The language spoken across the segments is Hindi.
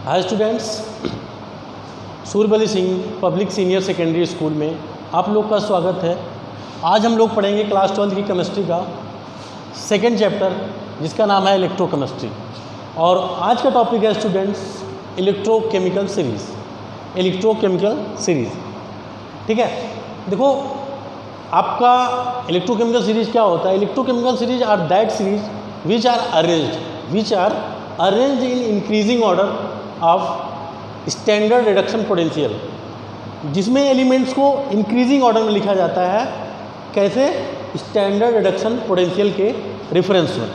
Hi students, Suryabali Singh public senior secondary school में आप लोग का स्वागत है। आज हम लोग पढ़ेंगे क्लास 12 की केमिस्ट्री का सेकेंड चैप्टर जिसका नाम है इलेक्ट्रोकेमिस्ट्री। और आज का टॉपिक है students electrochemical series. Electrochemical series, ठीक है। देखो आपका इलेक्ट्रोकेमिकल सीरीज़ क्या होता है। Electrochemical series are that series which are arranged in increasing order of standard reduction potential, जिसमें एलिमेंट्स को इंक्रीजिंग ऑर्डर में लिखा जाता है। कैसे? स्टैंडर्ड रिडक्शन पोटेंशियल के रेफरेंस में,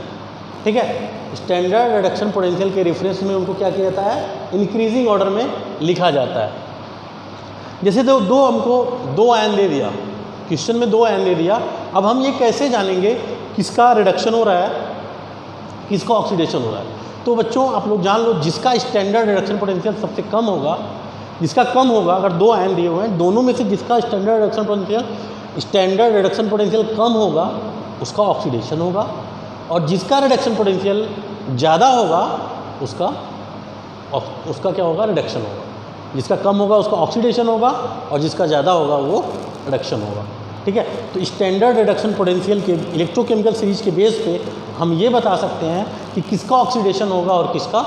ठीक है। स्टैंडर्ड रिडक्शन पोटेंशियल के रेफरेंस में उनको क्या किया जाता है? इंक्रीजिंग ऑर्डर में लिखा जाता है। जैसे तो हमको दो आयन दे दिया, क्वेश्चन में दो आयन दे दिया। अब हम ये कैसे जानेंगे किसका रिडक्शन हो रहा है, किसका ऑक्सीडेशन हो रहा है। तो बच्चों आप लोग जान लो, जिसका स्टैंडर्ड रिडक्शन पोटेंशियल सबसे कम होगा, जिसका कम होगा, अगर दो आयन दिए हुए हैं दोनों में से जिसका स्टैंडर्ड रिडक्शन पोटेंशियल कम होगा उसका ऑक्सीडेशन होगा, और जिसका रिडक्शन पोटेंशियल ज़्यादा होगा उसका क्या होगा? रिडक्शन होगा। जिसका कम होगा उसका ऑक्सीडेशन होगा, और जिसका ज़्यादा होगा वो रिडक्शन होगा, ठीक है। तो स्टैंडर्ड रिडक्शन पोटेंशियल के इलेक्ट्रोकेमिकल सीरीज के बेस पे हम ये बता सकते हैं कि किसका ऑक्सीडेशन होगा और किसका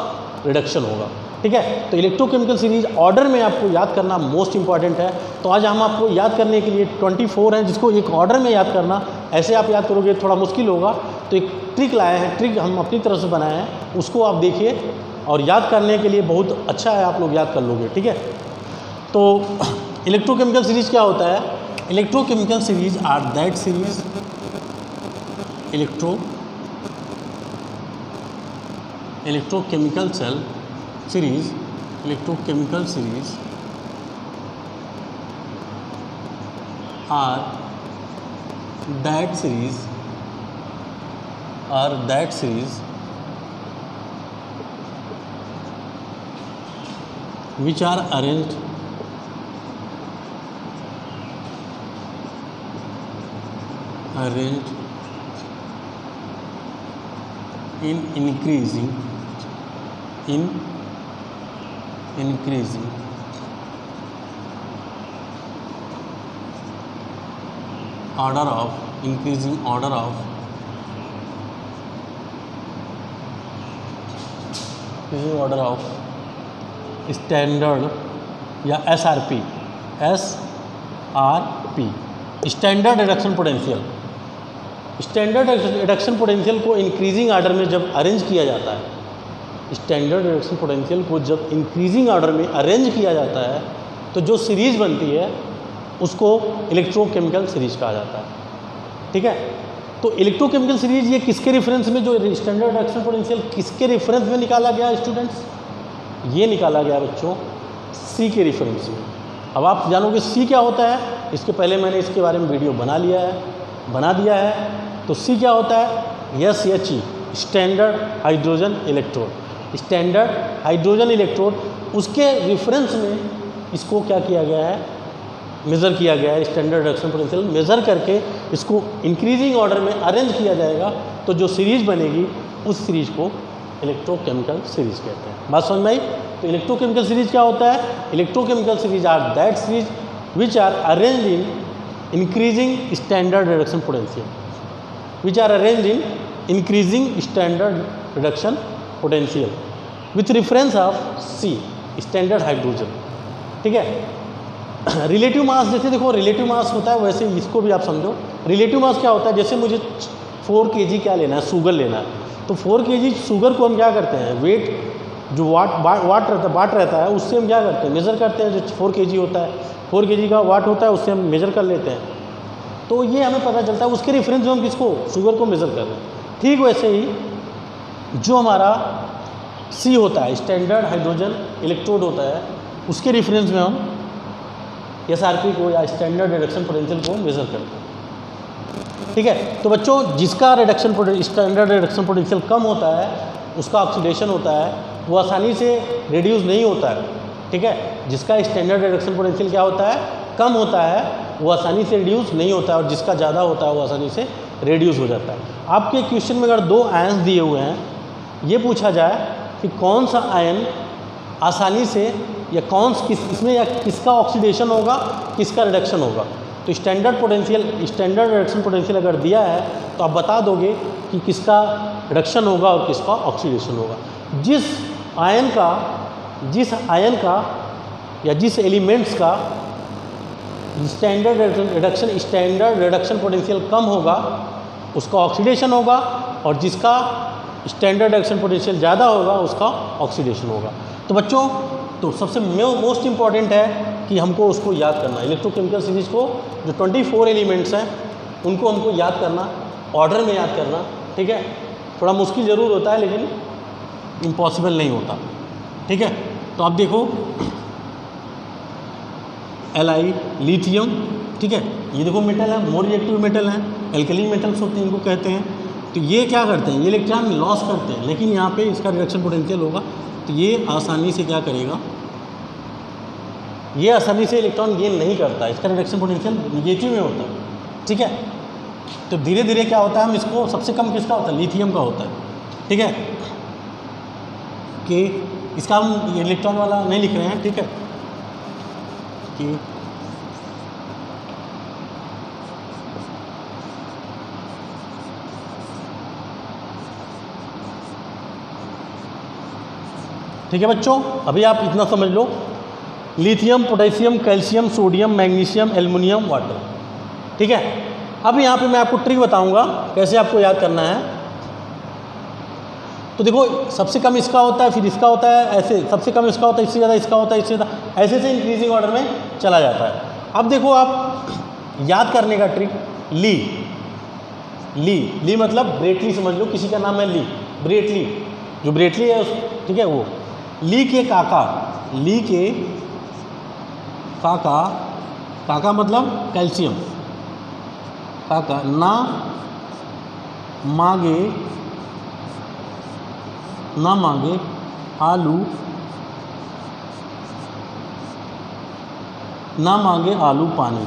रिडक्शन होगा, ठीक है। तो इलेक्ट्रोकेमिकल सीरीज ऑर्डर में आपको याद करना मोस्ट इंपॉर्टेंट है। तो आज हम आपको याद करने के लिए 24 हैं, जिसको एक ऑर्डर में याद करना, ऐसे आप याद करोगे थोड़ा मुश्किल होगा। तो एक ट्रिक लाए हैं, ट्रिक हम अपनी तरफ से बनाए हैं, उसको आप देखिए और याद करने के लिए बहुत अच्छा है, आप लोग याद कर लोगे, ठीक है। तो इलेक्ट्रोकेमिकल सीरीज क्या होता है? Electrochemical series are that series electrochemical series are that series which are arranged in increasing order of standard या SRP standard reduction potential. Standard reduction potential को इंक्रीजिंग ऑर्डर में जब अरेंज किया जाता है, स्टैंडर्ड रिडक्शन पोटेंशियल को जब इंक्रीजिंग ऑर्डर में अरेंज किया जाता है तो जो सीरीज बनती है उसको इलेक्ट्रोकेमिकल सीरीज कहा जाता है, ठीक है। तो इलेक्ट्रोकेमिकल सीरीज ये किसके रेफरेंस में, जो स्टैंडर्ड रिडक्शन पोटेंशियल किसके रेफरेंस में निकाला गया स्टूडेंट्स? ये निकाला गया बच्चों C के रेफरेंस में। अब आप जानोगे C क्या होता है, इसके पहले मैंने इसके बारे में वीडियो बना दिया है। तो C क्या होता है? SHE standard hydrogen electrode. उसके रेफरेंस में इसको क्या किया गया है? मेज़र किया गया है। स्टैंडर्ड रिडक्शन पोटेंशियल मेज़र करके इसको इंक्रीजिंग ऑर्डर में अरेंज किया जाएगा, तो जो सीरीज बनेगी उस सीरीज को इलेक्ट्रोकेमिकल सीरीज कहते हैं। बात समझ में आई? तो इलेक्ट्रोकेमिकल सीरीज क्या होता है? Electrochemical series are that series which are arranged in increasing standard reduction potential with reference of C standard hydrogen, ठीक है। रिलेटिव मास, जैसे देखो रिलेटिव मास होता है वैसे इसको भी आप समझो। रिलेटिव मास क्या होता है? जैसे मुझे 4 kg क्या लेना है? शुगर लेना है। तो 4 kg शुगर को हम क्या करते हैं? वेट जो वाट रहता है उससे हम क्या करते हैं? मेज़र करते हैं। जो 4 kg होता है, 4 kg का वाट होता है, उससे हम मेज़र कर लेते हैं। तो ये हमें पता चलता है, उसके रेफरेंस में हम किसको? शुगर को मेज़र कर रहे हैं। ठीक वैसे ही जो हमारा C होता है स्टैंडर्ड हाइड्रोजन इलेक्ट्रोड होता है, उसके रेफरेंस में हम SRP को या स्टैंडर्ड रिडक्शन पोटेंशियल को मेज़र करते हैं, ठीक है। तो बच्चों जिसका स्टैंडर्ड रिडक्शन पोटेंशियल कम होता है उसका ऑक्सीडेशन होता है, वो आसानी से रिड्यूस नहीं होता है, ठीक है। जिसका स्टैंडर्ड रिडक्शन पोटेंशियल क्या होता है? कम होता है, वो आसानी से रिड्यूस नहीं होता है, और जिसका ज़्यादा होता है वो आसानी से रिड्यूस हो जाता है। आपके क्वेश्चन में अगर 2 आयन्स दिए हुए हैं, ये पूछा जाए कि कौन सा आयन आसानी से या इसमें या किसका ऑक्सीडेशन होगा, किसका रिडक्शन होगा। तो स्टैंडर्ड रिडक्शन पोटेंशियल अगर दिया है तो आप बता दोगे कि किसका रिडक्शन होगा और किसका ऑक्सीडेशन होगा। जिस आयन का या जिस एलिमेंट्स का स्टैंडर्ड रिडक्शन पोटेंशियल कम होगा उसका ऑक्सीडेशन होगा, और जिसका स्टैंडर्ड रिडक्शन पोटेंशियल ज़्यादा होगा उसका ऑक्सीडेशन होगा। तो बच्चों, तो सबसे मोस्ट इम्पॉर्टेंट है कि हमको उसको याद करना, इलेक्ट्रोकेमिकल सीरीज को जो 24 एलिमेंट्स हैं उनको हमको याद करना, ऑर्डर में याद करना, ठीक है। थोड़ा मुश्किल ज़रूर होता है लेकिन इम्पॉसिबल नहीं होता, ठीक है। तो आप देखो Li लिथियम, ठीक है, ये देखो मेटल है, मोर रिएक्टिव मेटल है, एल्कली मेटल्स होते हैं इनको कहते हैं। तो ये क्या करते हैं, ये इलेक्ट्रॉन लॉस करते हैं, लेकिन यहाँ पे इसका रिडक्शन पोटेंशियल होगा तो ये आसानी से क्या करेगा, ये आसानी से इलेक्ट्रॉन गेन नहीं करता, इसका रिडक्शन पोटेंशियल निगेटिव में होता है, ठीक है। तो धीरे धीरे क्या होता है, हम इसको सबसे कम किसका होता है, लिथियम का होता है, ठीक है, कि इसका हम इलेक्ट्रॉन वाला नहीं लिख रहे हैं, ठीक है, कि ठीक है बच्चों, अभी आप इतना समझ लो, lithium, potassium, calcium, sodium, magnesium, aluminium, water, ठीक है। अब यहाँ पे मैं आपको ट्रिक बताऊंगा कैसे आपको याद करना है। तो देखो, सबसे कम इसका होता है, फिर इसका होता है, ऐसे सबसे कम इसका होता है, इससे ज़्यादा इसका होता है, इससे ज़्यादा, ऐसे से इंक्रीजिंग ऑर्डर में चला जाता है। अब देखो आप याद करने का ट्रिक, ली मतलब ब्रेटली समझ लो, किसी का नाम है ली, ब्रेटली, जो ब्रेटली है ठीक है, वो ली के काका मतलब कैल्शियम, काका ना मांगे आलू, ना मांगे आलू पानी।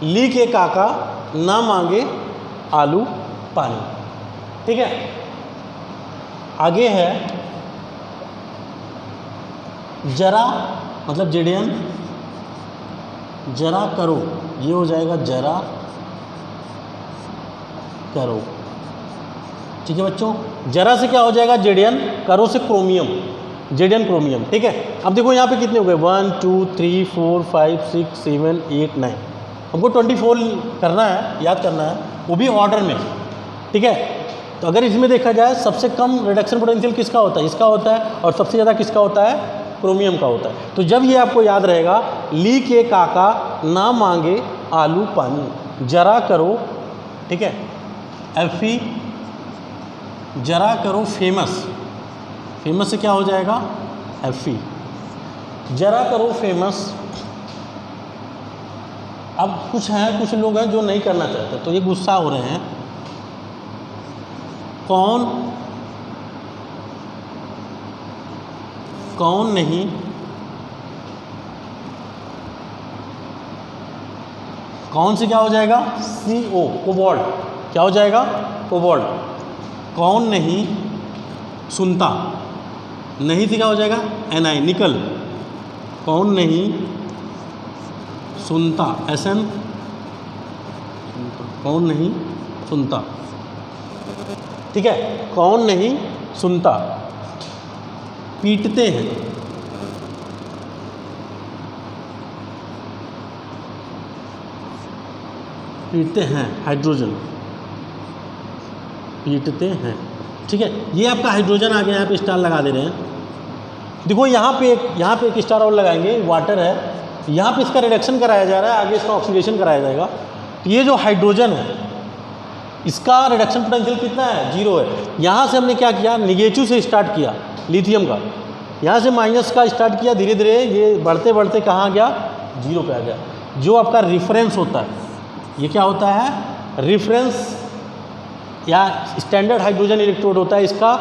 ली के काका ना मांगे आलू पानी, ठीक है। आगे है जरा मतलब जेडियन, जरा करो, ये हो जाएगा जरा करो, ठीक है बच्चों। जरा से क्या हो जाएगा, जेडियन, करो से क्रोमियम, जेडियन क्रोमियम, ठीक है। अब देखो यहाँ पे कितने हो गए, 1 2 3 4 5 6 7 8 9, हमको 24 करना है, याद करना है, वो भी ऑर्डर में, ठीक है। तो अगर इसमें देखा जाए सबसे कम रिडक्शन पोटेंशियल किसका होता है, इसका होता है, और सबसे ज़्यादा किसका होता है, क्रोमियम का होता है। तो जब ये आपको याद रहेगा, ली के काका ना मांगे आलू पानी, जरा करो, ठीक है, एफी, जरा करो फेमस, फेमस से क्या हो जाएगा, एफी, जरा करो फेमस। अब कुछ लोग हैं जो नहीं करना चाहते, तो ये गुस्सा हो रहे हैं, कौन नहीं, कौन से क्या हो जाएगा, CO, कोबाल्ट, क्या हो जाएगा, कोबाल्ट। कौन नहीं सुनता, नहीं से क्या हो जाएगा, Ni, निकल, कौन नहीं सुनता, SN, कौन नहीं सुनता, ठीक है, कौन नहीं सुनता। पीटते हैं, हाइड्रोजन, पीटते हैं, ठीक है। ये आपका हाइड्रोजन आ गया, यहाँ पे स्टार लगा दे रहे हैं। देखो यहाँ पे एक स्टार और लगाएंगे, वाटर है, यहाँ पे इसका रिडक्शन कराया जा रहा है, आगे इसका ऑक्सीडेशन कराया जाएगा। तो ये जो हाइड्रोजन है इसका रिडक्शन पोटेंशियल कितना है, 0 है। यहाँ से हमने क्या किया, निगेटिव से स्टार्ट किया लिथियम का, यहाँ से माइनस का स्टार्ट किया, धीरे धीरे ये बढ़ते बढ़ते कहाँ गया, 0 पे आ गया। जो आपका रिफरेंस होता है, ये क्या होता है, रिफरेंस या स्टैंडर्ड हाइड्रोजन इलेक्ट्रोड होता है, इसका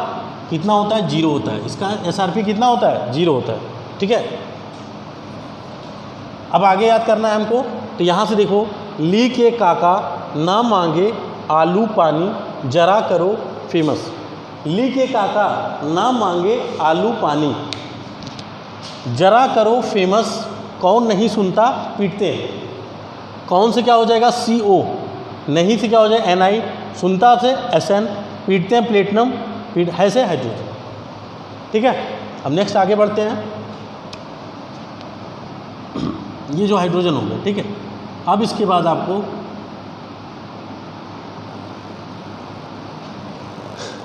कितना होता है, 0 होता है, इसका SRP कितना होता है, 0 होता है, ठीक है। अब आगे याद करना है हमको, तो यहाँ से देखो, ली के काका ना मांगे आलू पानी, जरा करो फेमस, ली के काका ना मांगे आलू पानी, जरा करो फेमस कौन नहीं सुनता पीटते हैं। कौन से क्या हो जाएगा CO, नहीं से क्या हो जाएगा NI, सुनता से SN, पीटते हैं प्लेटिनम, पीट है से हाइड्रोजन। ठीक है, अब नेक्स्ट आगे बढ़ते हैं। ये जो हाइड्रोजन हो गया, ठीक है। अब इसके बाद आपको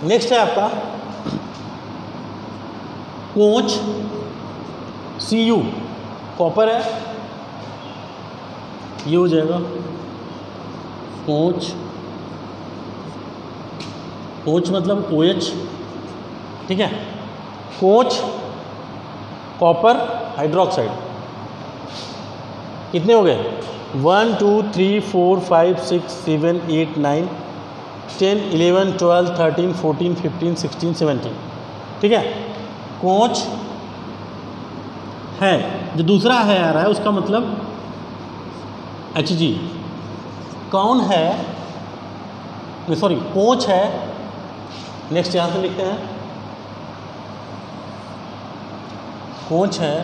नेक्स्ट है आपका कोच Cu, कॉपर है, ये हो जाएगा कोच, कोच मतलब OH, ठीक है। कोच कॉपर हाइड्रोक्साइड, कितने हो गए 1 2 3 4 5 6 7 8 9 10 11 12 13 14 15 16 17, ठीक है। कोच है, जो दूसरा है आ रहा है उसका मतलब Hg। कौन है, सॉरी कोच है, नेक्स्ट यहाँ से लिखते हैं कोच है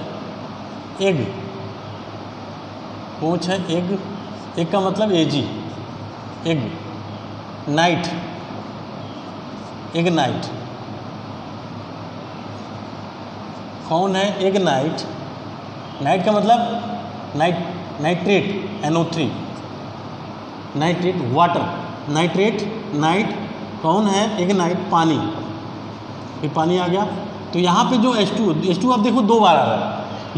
एग, कोच है एग, एग का मतलब Ag, egg night, egg night. कौन है एग नाइट, नाइट का मतलब nitrate NO3, nitrate water, nitrate night. कौन है एग नाइट पानी, ये पानी आ गया। तो यहाँ पे जो H2 आप देखो 2 बार आ रहा है,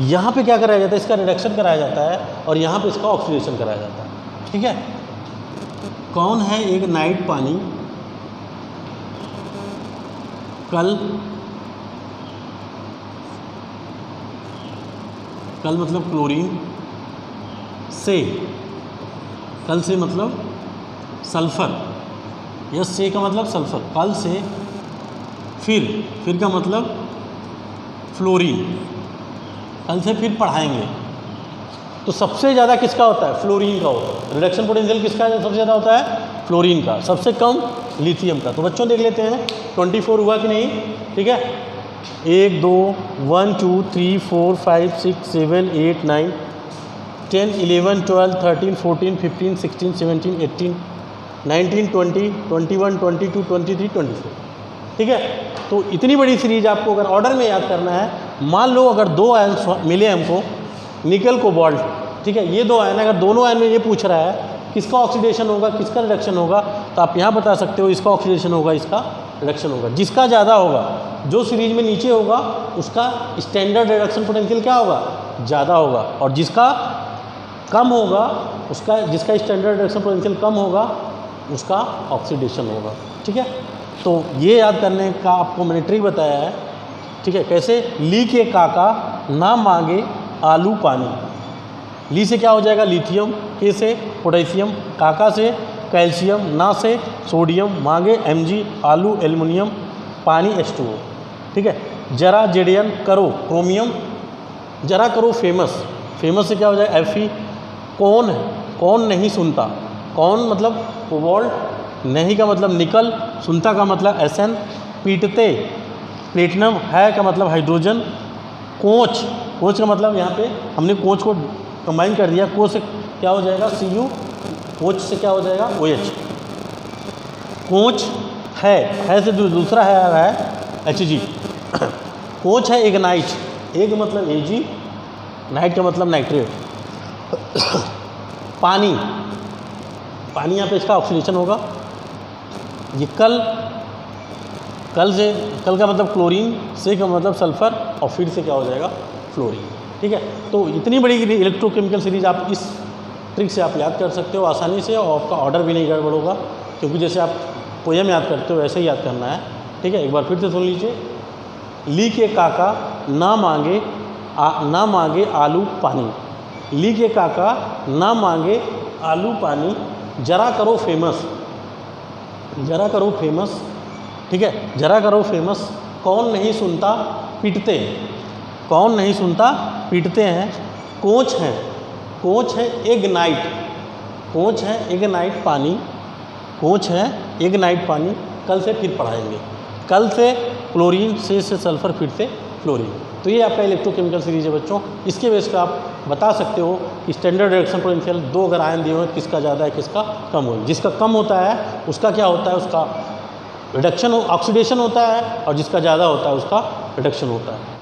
यहाँ पे क्या कराया जाता है, इसका रिडक्शन कराया जाता है और यहाँ पे इसका ऑक्सीडेशन कराया जाता है, ठीक है। कौन है एक नाइट पानी, कल मतलब क्लोरीन से, कल से मतलब सल्फर, यस से का मतलब सल्फर, कल से फिर का मतलब फ्लोरीन, कल से फिर पढ़ाएंगे। तो सबसे ज़्यादा किसका होता है, फ्लोरीन का होता है। रिडक्शन पोटेंशियल किसका सबसे ज़्यादा होता है, फ्लोरीन का, सबसे कम लिथियम का। तो बच्चों देख लेते हैं 24 हुआ कि नहीं, ठीक है। 1 2 1 2 3 4 5 6 7 8 9 10 11 12 13 14 15 16 17 18 19 20 21 22 23 24, ठीक है। तो इतनी बड़ी सीरीज आपको अगर ऑर्डर में याद करना है, मान लो अगर 2 आयन मिले हमको, निकल कोबाल्ट, ठीक है, ये 2 आयन, अगर दोनों आयन में ये पूछ रहा है किसका ऑक्सीडेशन होगा किसका रिडक्शन होगा, तो आप यहाँ बता सकते हो इसका ऑक्सीडेशन होगा इसका रिडक्शन होगा। जिसका ज़्यादा होगा, जो सीरीज में नीचे होगा उसका स्टैंडर्ड रिडक्शन पोटेंशियल क्या होगा, ज़्यादा होगा, और जिसका कम होगा उसका, जिसका स्टैंडर्ड रिडक्शन पोटेंशियल कम होगा उसका ऑक्सीडेशन होगा, ठीक है। तो ये याद करने का आपको मैंने ट्रिक बताया है, ठीक है। कैसे, ली के काका ना मांगे आलू पानी, ली से क्या हो जाएगा लिथियम, के से पोटेशियम, काका से कैल्शियम, ना से सोडियम, मांगे Mg, आलू एल्युमिनियम, पानी H2O, ठीक है। जरा जेडियन करो क्रोमियम, जरा करो फेमस, फेमस से क्या हो जाएगा Fe। कौन नहीं सुनता, कौन मतलब कोबाल्ट, नहीं का मतलब निकल, सुनता का मतलब Sn, पीटते प्लेटिनम, है का मतलब हाइड्रोजन, कोच का मतलब यहाँ पे हमने कोच को कंबाइन कर दिया, कोच से क्या हो जाएगा Cu, कोच से क्या हो जाएगा OH। कोच है से दूसरा है आ रहा है Hg। कोच है इग्नाइट, एक मतलब Ag, नाइट का मतलब नाइट्रेट। पानी यहाँ पे इसका ऑक्सीडेशन होगा। ये कल का मतलब क्लोरीन, से का मतलब सल्फर, और फिर से क्या हो जाएगा फ्लोरीन, ठीक है। तो इतनी बड़ी इलेक्ट्रोकेमिकल सीरीज आप इस ट्रिक से आप याद कर सकते हो आसानी से, और आपका ऑर्डर भी नहीं गड़बड़ होगा, क्योंकि जैसे आप पोएम याद करते हो वैसे ही याद करना है, ठीक है। एक बार फिर से सुन लीजिए, ली के काका ना मांगे आलू पानी, ली के काका ना मांगे आलू पानी, जरा करो फेमस, ठीक है, जरा करो फेमस, कौन नहीं सुनता पीटते हैं, कोच है एग नाइट पानी, कल से फिर पढ़ाएंगे। कल से क्लोरीन, से सल्फर, फिर से फ्लोरीन। तो ये आपका इलेक्ट्रोकेमिकल सीरीज है बच्चों। इसके बेस पे आप बता सकते हो कि स्टैंडर्ड रिएक्शन पोटेंशियल दो अगर आयन दिए हुए हैं, किसका ज़्यादा है किसका कम हो। जिसका कम होता है उसका क्या होता है, उसका रिडक्शन ऑक्सीडेशन होता है, और जिसका ज़्यादा होता है उसका रिडक्शन होता है।